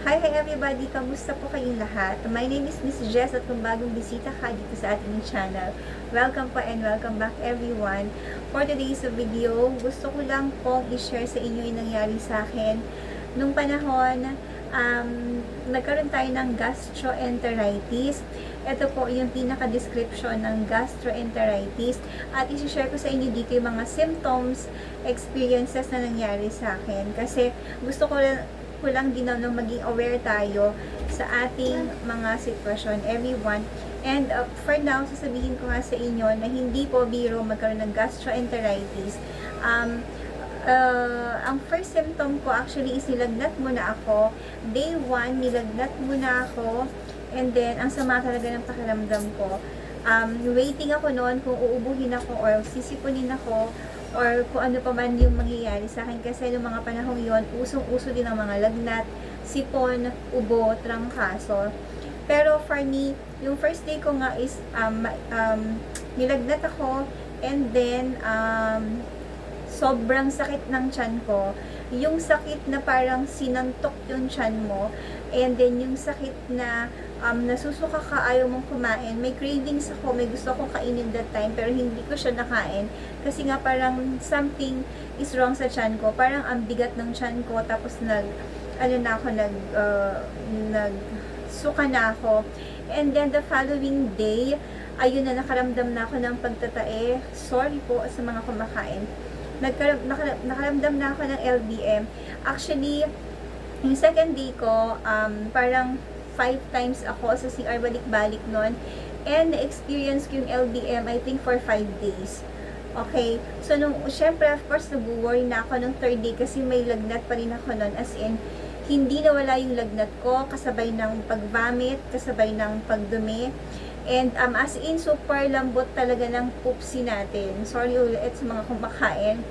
Hi everybody! Kamusta po kayong lahat? My name is Miss Jess at kung bagong bisita ka dito sa ating channel, welcome po and welcome back everyone. For today's video, gusto ko lang pong i-share sa inyo yung nangyari sa akin. Nung panahon, nagkaroon tayo ng gastroenteritis. Ito po yung pinaka-description ng gastroenteritis at i-share ko sa inyo dito yung mga symptoms, experiences na nangyari sa akin. Kasi gusto ko lang din na maging aware tayo sa ating mga sitwasyon, everyone. And for now, sasabihin ko nga sa inyo na hindi po biro magkaroon ng gastroenteritis. Ang first symptom ko actually is nilagnat muna ako. Day 1, nilagnat muna ako. And then, ang sama talaga ng pakiramdam ko. Waiting ako noon kung uubuhin ako or sisipunin ako or kung ano pa man yung mangyayari sa akin kasi noong mga panahong yon usong-uso din ang mga lagnat, sipon, ubo, trangkaso. Pero for me, yung first day ko nga is nilagnat ako and then sobrang sakit ng tiyan ko. Yung sakit na parang sinantok yung tiyan mo and then yung sakit na nasusuka ka, ayaw mong kumain. May cravings ako, may gusto akong kainin that time, pero hindi ko siya nakain. Kasi nga parang something is wrong sa tiyan ko. Parang ang bigat ng tiyan ko, tapos nagsuka na ako. And then the following day, ayun na, nakaramdam na ako ng pagtatae. Sorry po sa mga kumakain. Nakaramdam na ako ng LBM. Actually, yung second day ko, parang 5 times ako sa CR balik-balik nun. And na-experience ko yung LBM, I think, for 5 days. Okay? So, syempre, of course, nag-worry na ako nung third day kasi may lagnat pa rin ako nun. As in, hindi nawala yung lagnat ko, kasabay ng pag-vomit, kasabay ng pagdumi. And as in, super lambot talaga ng poopsie natin. Sorry ulit sa mga kumakain.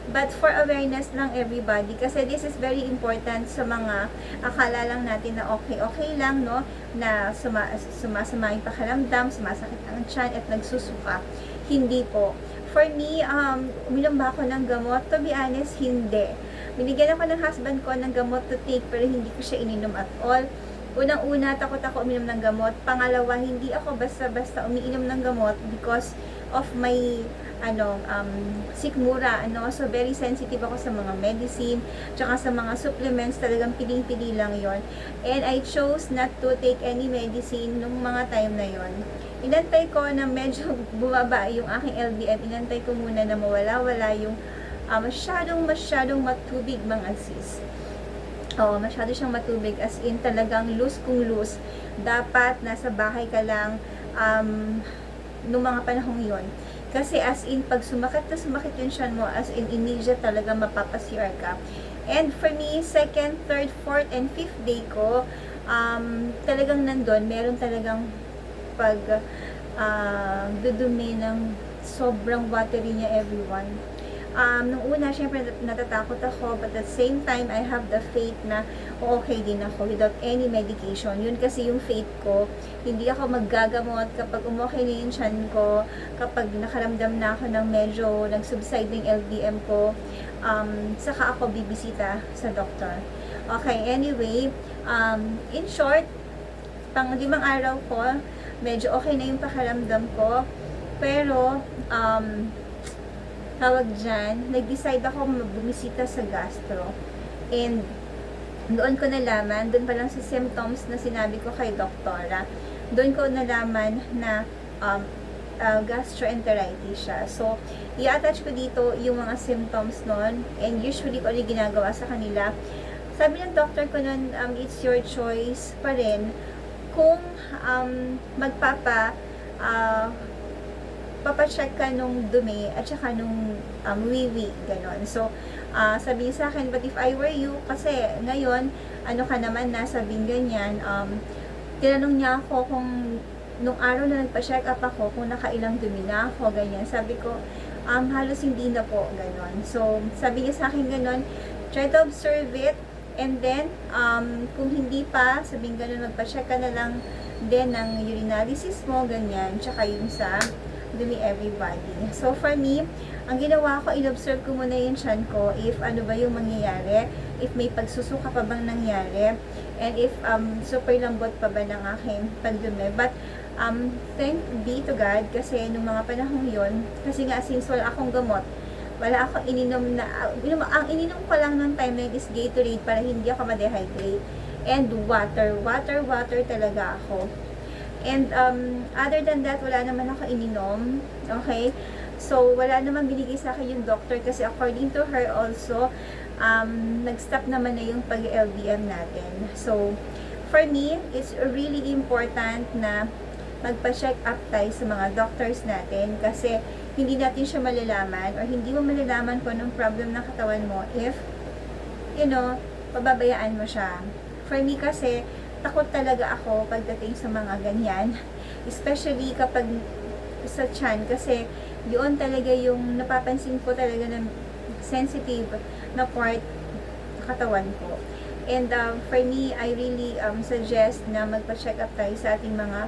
But for awareness lang everybody, kasi this is very important sa mga akala lang natin na okay lang, no? Na sumasama yung pakiramdam, sumasakit ang tiyan at nagsusuka. Hindi po. For me, uminom ba ako ng gamot? To be honest, hindi. Binigyan ako ng husband ko ng gamot to take, pero hindi ko siya ininom at all. Unang-una, takot ako uminom ng gamot. Pangalawa, hindi ako basta-basta umiinom ng gamot because of my sikmura, so very sensitive ako sa mga medicine, tsaka sa mga supplements, talagang piling-pili lang yon. And I chose not to take any medicine nung mga time na yon. Inantay ko na medyo bumaba yung aking LDM, inantay ko muna na mawala-wala yung masyadong matubig mga sis. Masyado siyang matubig, as in talagang loose kung loose. Dapat nasa bahay ka lang nung mga panahong yon. Kasi as in, pag sumakit yung tiyan mo, as in, immediate talaga mapapasir ka. And for me, second, third, fourth, and fifth day ko, talagang nandun, meron talagang dudumi ng sobrang watery niya, everyone. Nung una, syempre natatakot ako, but at the same time, I have the faith na okay din ako without any medication. Yun kasi yung faith ko. Hindi ako maggagamot kapag umokay na yung tiyan ko, kapag nakaramdam na ako ng medyo nag-subside ng LDM ko, saka ako bibisita sa doktor. Okay, anyway, in short, pang 5 araw ko, medyo okay na yung pakiramdam ko, pero, tawag dyan, nag-decide ako bumisita sa gastro. And doon ko nalaman, doon pa lang sa symptoms na sinabi ko kay doktora, doon ko nalaman na gastroenteritis siya. So, i-attach ko dito yung mga symptoms nun, and usually ko rin ginagawa sa kanila. Sabi ng doctor ko nun, it's your choice pa rin kung papacheck ka nung dumi at saka nung wiwi, ganon. So, sabihin sa akin, but if I were you, kasi ngayon, ano ka naman na, sabihin ganyan, tinanong niya ako kung nung araw na nagpa-check up ako, kung nakailang dumi na ako, ganyan. Sabi ko, halos hindi na po, ganon. So, sabi niya sa akin ganon, try to observe it, and then, kung hindi pa, sabihin ganon, magpa-check ka na lang din ng urinalysis mo, ganyan, tsaka yung sa dumi everybody. So, for me, ang ginawa ko, in-observe ko muna yung tiyan ko, if ano ba yung mangyayari. if may pagsusuka pa bang nangyari, and if super lambot pa ba ng aking pagdumi. But thank be to God, kasi nung mga panahong yon, kasi nga since wala akong gamot, wala akong ininom na, ang ininom ko lang ng time na yun is Gatorade para hindi ako ma-dehydrate. And water talaga ako. And other than that, wala naman ako ininom. Okay? So, wala naman binigay sa akin yung doctor, kasi according to her also, nag-stop naman na yung pag-LBM natin. So, for me, it's really important na magpa-check up tayo sa mga doctors natin, kasi hindi natin siya malalaman, or hindi mo malalaman kung anong problem ng katawan mo if, pababayaan mo siya. For me kasi, takot talaga ako pagdating sa mga ganyan, especially kapag sa tiyan, kasi yun talaga yung napapansin ko talaga na sensitive na part ng katawan ko. And for me, I really suggest na magpa-check up tayo sa ating mga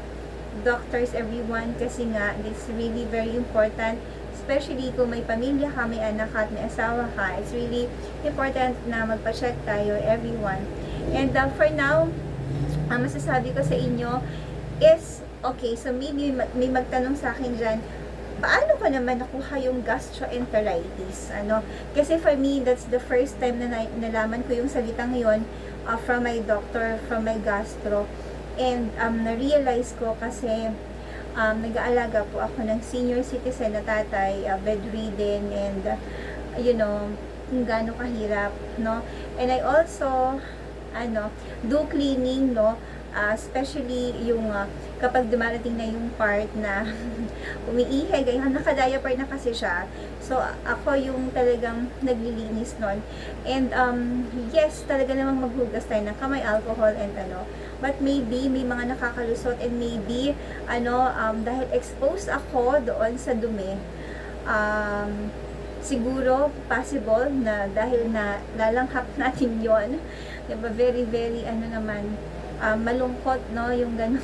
doctors, everyone, kasi nga it's really very important, especially kung may pamilya ka, may anak ka at may asawa ka. It's really important na magpa-check tayo, everyone. And for now, masasabi ko sa inyo is, okay, so maybe may magtanong sa akin dyan, paano ko naman nakuha yung gastroenteritis? Kasi for me, that's the first time na nalaman ko yung salitang yon from my doctor, from my gastro. And na-realize ko kasi nag-aalaga po ako ng senior citizen na tatay, bedridden, and kung gaano kahirap, no? And I also do cleaning, no? Especially yung kapag dumarating na yung part na umiihi, ganyan, nakadiaper na kasi siya. So, ako yung talagang naglilinis nun. And, yes, talaga namang maghugas tayo ng kamay, alcohol, and But maybe, may mga nakakalusot, and maybe, dahil exposed ako doon sa dumi, siguro, possible na dahil na lalanghap natin yon, diba, very, very, malungkot, no, yung ganun.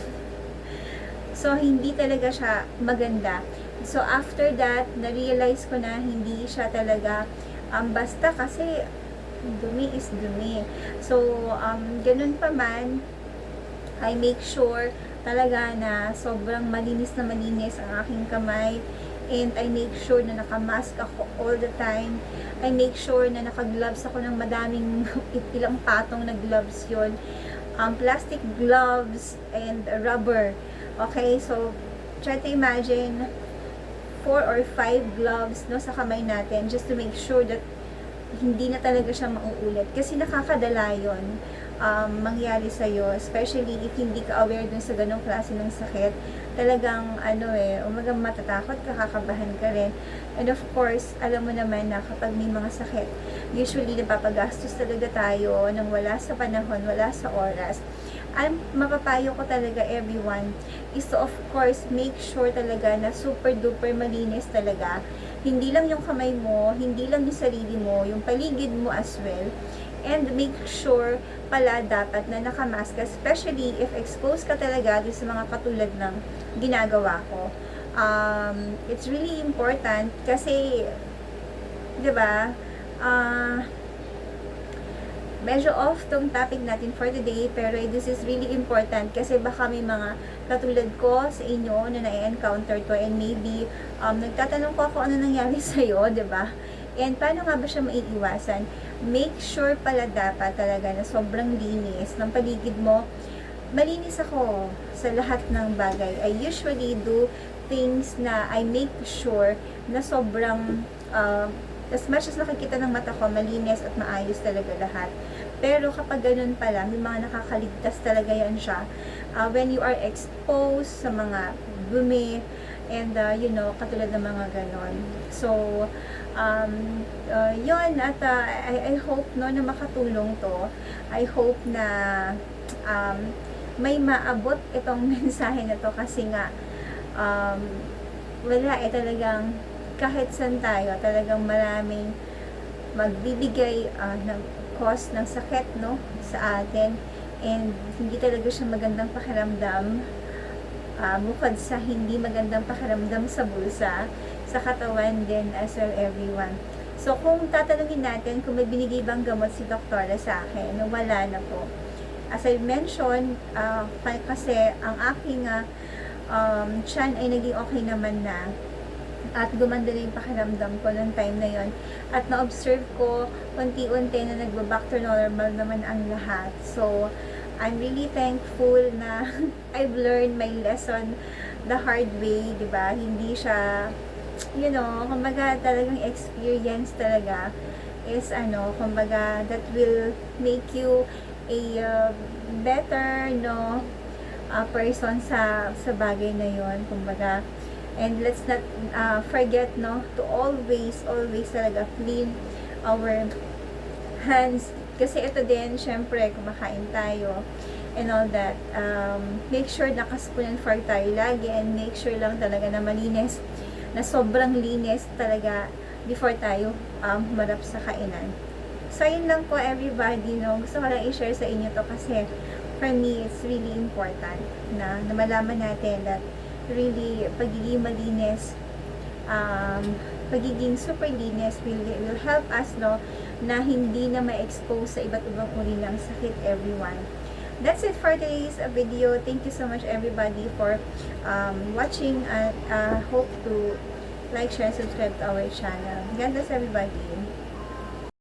So, hindi talaga siya maganda. So, after that, na-realize ko na hindi siya talaga basta, kasi dumi is dumi. So, ganun pa man, I make sure talaga na sobrang malinis na malinis ang aking kamay, and I make sure na naka-mask ako all the time. I make sure na naka-gloves ako ng madaming ilang patong na gloves yon, plastic gloves and rubber. Okay, so try to imagine 4 or 5 gloves, no, sa kamay natin, just to make sure that hindi na talaga siya mauulit, kasi nakakadala yun mangyari sa'yo, especially if hindi ka aware dun sa ganong klase ng sakit. Talagang umagang matatakot ka, kakabahan ka rin. And of course, alam mo naman na kapag may mga sakit, usually napapagastos talaga tayo nang wala sa panahon, wala sa oras. Ang mapapayo ko talaga, everyone, is to of course make sure talaga na super duper malinis talaga. Hindi lang yung kamay mo, hindi lang yung sarili mo, yung paligid mo as well. And make sure pala dapat na nakamask, especially if exposed ka talaga sa mga katulad ng ginagawa ko. It's really important kasi, di ba, medyo off tong topic natin for today, pero this is really important kasi baka may mga katulad ko sa inyo na na-encounter to, and maybe nagtatanong ko ako ano nangyari sa'yo, di ba? And paano nga ba siya maiiwasan? Make sure pala dapat talaga na sobrang linis ng paligid mo. Malinis ako sa lahat ng bagay. I usually do things na I make sure na sobrang as much as nakikita ng mata ko, malinis at maayos talaga lahat. Pero kapag ganun pala, may mga nakakaligtas talaga yan siya. When you are exposed sa mga dumi, and katulad ng mga ganon. So, yun, at I hope na makatulong to. I hope na may maabot itong mensahe na to, kasi nga wala talagang kahit saan tayo, talagang maraming magbibigay ng cause ng sakit, no, sa atin, and hindi talaga siya magandang pakiramdam. Bukod sa hindi magandang pakiramdam sa bulsa, sa katawan din as well, everyone. So, kung tatanungin natin kung may binigay bang gamot si doktora sa akin, wala na po. As I mentioned, kasi ang aking tiyan ay naging okay naman na at gumanda na yung pakiramdam ko ng time na yon, at na-observe ko unti-unti na nagba-back to normal naman ang lahat. So, I'm really thankful na I've learned my lesson the hard way, di ba? Hindi siya, kumbaga talagang experience talaga is kumbaga that will make you a better, person sa bagay na yon, kumbaga. And let's not forget, to always talaga clean our hands. Kasi ito din, syempre, kumakain tayo and all that. Make sure nakaspon and fork tayo lagi, and make sure lang talaga na malinis, na sobrang linis talaga before tayo humarap sa kainan. So, yun lang po everybody, Gusto ko lang i-share sa inyo to kasi for me, it's really important na malaman natin that really, pagiging malinis, pagiging super linis will help us, na hindi na ma-expose sa iba't ibang uri ng sakit, everyone. That's it for today's video. Thank you so much everybody for watching, and hope to like, share, subscribe to our channel. God bless everybody.